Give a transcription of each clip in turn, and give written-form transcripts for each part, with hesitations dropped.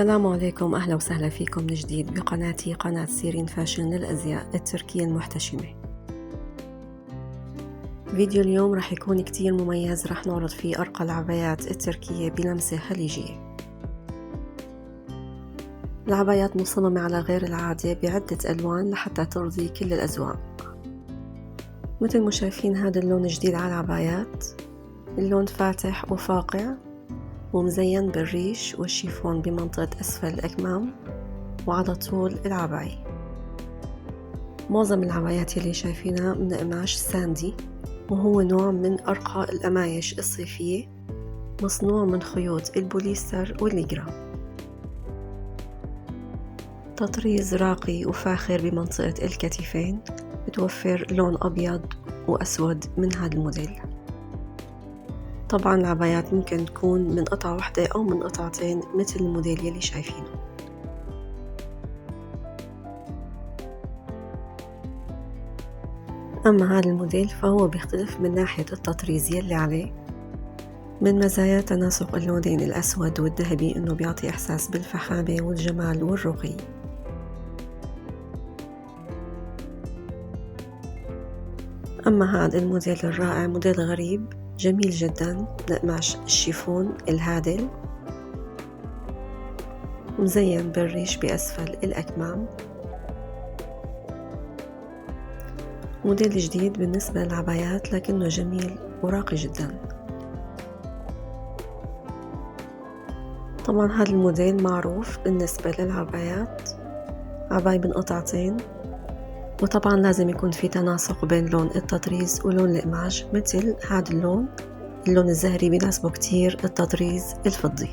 السلام عليكم، أهلا وسهلا فيكم من جديد بقناتي قناة سيرين فاشن للأزياء التركية المحتشمة. فيديو اليوم رح يكون كتير مميز، رح نعرض فيه أرقى العبايات التركية بلمسة خليجية. العبايات مصممة على غير العادة بعدة ألوان لحتى ترضي كل الأذواق. مثل ما شايفين هذا اللون جديد على العبايات، اللون فاتح وفاقع ومزين بالريش والشيفون بمنطقة أسفل الأكمام وعلى طول العباية. معظم العبايات يلي شايفينها من قماش ساندي، وهو نوع من أرقى القمايش الصيفية، مصنوع من خيوط البوليستر والليجرا. تطريز راقي وفاخر بمنطقة الكتفين، بتوفر لون أبيض وأسود من هذا الموديل. طبعا العبايات ممكن تكون من قطعة واحدة أو من قطعتين مثل الموديل يلي شايفينه. أما هذا الموديل فهو بيختلف من ناحية التطريز يلي عليه. من مزايا تناسق اللونين الأسود والذهبي إنه بيعطي إحساس بالفخامة والجمال والرقي. أما هذا الموديل الرائع، موديل غريب جميل جدا من قماش الشيفون الهادل، مزين بالريش بأسفل الأكمام. موديل جديد بالنسبة للعبايات لكنه جميل وراقي جدا. طبعا هذا الموديل معروف بالنسبة للعبايات، عباية من قطعتين، وطبعا لازم يكون في تناسق بين لون التطريز ولون القماش. مثل هذا اللون الزهري بيناسبه كتير التطريز الفضي.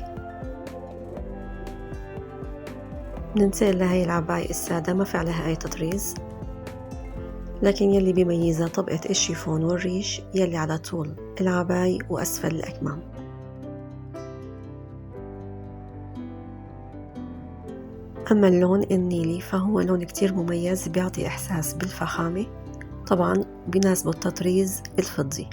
ننتقل لهي العباية السادة ما في عليها أي تطريز، لكن يلي بيميزها طبقة الشيفون والريش يلي على طول العباية وأسفل الأكمام. أما اللون النيلي فهو لون كتير مميز، بيعطي إحساس بالفخامة، طبعا بيناسبه التطريز الفضي.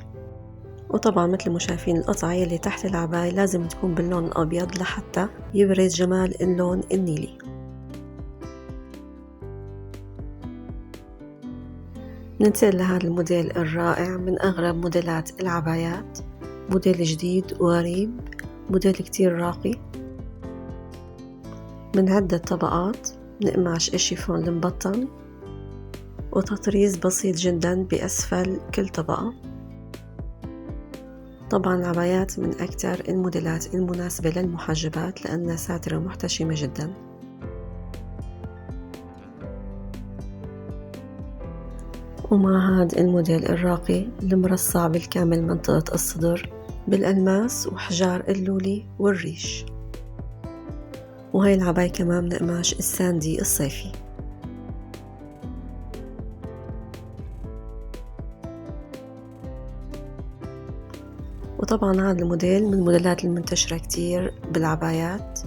وطبعا مثل ما شايفين القطعة يلي تحت العباية لازم تكون باللون الأبيض لحتى يبرز جمال اللون النيلي. ننتقل لهذا الموديل الرائع من أغرب موديلات العبايات، موديل جديد وغريب، موديل كتير راقي من عدة طبقات من قماش الشيفون المبطن، وتطريز بسيط جدا بأسفل كل طبقة. طبعا العبايات من أكثر الموديلات المناسبة للمحجبات لأنها ساترة ومحتشمة جدا. ومع هذا الموديل الراقي المرصع بالكامل منطقة الصدر بالألماس وحجار اللولي والريش. وهي العباية كمان من قماش الساندي الصيفي. وطبعا هذا الموديل من الموديلات المنتشرة كتير بالعبايات،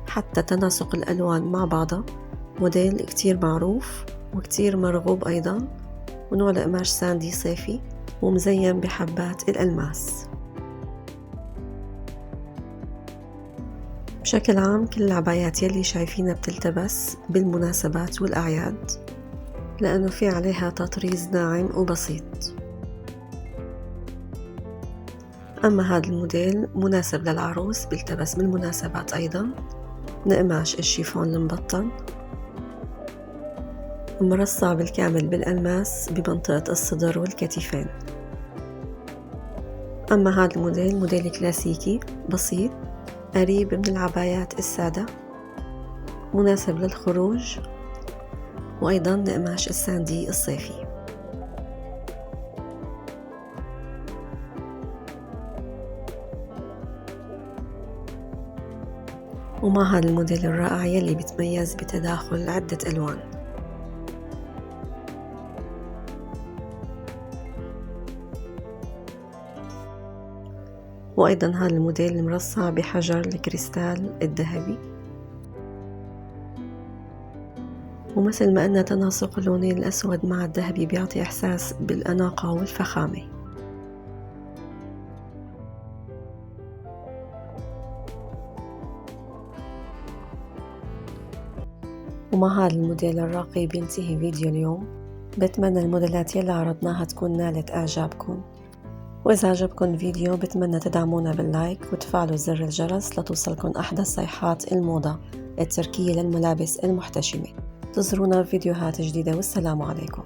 حتى تناسق الألوان مع بعضها. موديل كتير معروف وكتير مرغوب أيضا، ونوع القماش ساندي صيفي ومزين بحبات الألماس. بشكل عام كل العبايات يلي شايفينها بتلتبس بالمناسبات والأعياد لأنه في عليها تطريز ناعم وبسيط. أما هذا الموديل مناسب للعروس، بيلتبس بالمناسبات أيضا، من قماش الشيفون المبطن، مرصع بالكامل بالألماس بمنطقة الصدر والكتفين. أما هذا الموديل موديل كلاسيكي بسيط قريب من العبايات السادة، مناسب للخروج، وأيضا لقماش الساندي الصيفي. ومع هذا الموديل الرائع يلي بيتميز بتداخل عدة ألوان. وأيضا هذا الموديل المرصع بحجر الكريستال الذهبي. ومثل ما قلنا تناسق اللونين الأسود مع الذهبي بيعطي إحساس بالأناقة والفخامة. ومع هذا الموديل الراقي بينتهي فيديو اليوم. بتمنى الموديلات يلي عرضناها تكون نالت إعجابكم، وإذا عجبكم الفيديو بتمنى تدعمونا باللايك وتفعلوا زر الجرس لتوصلكم أحدث صيحات الموضة التركية للملابس المحتشمة. انتظرونا بفيديوهات جديدة، والسلام عليكم.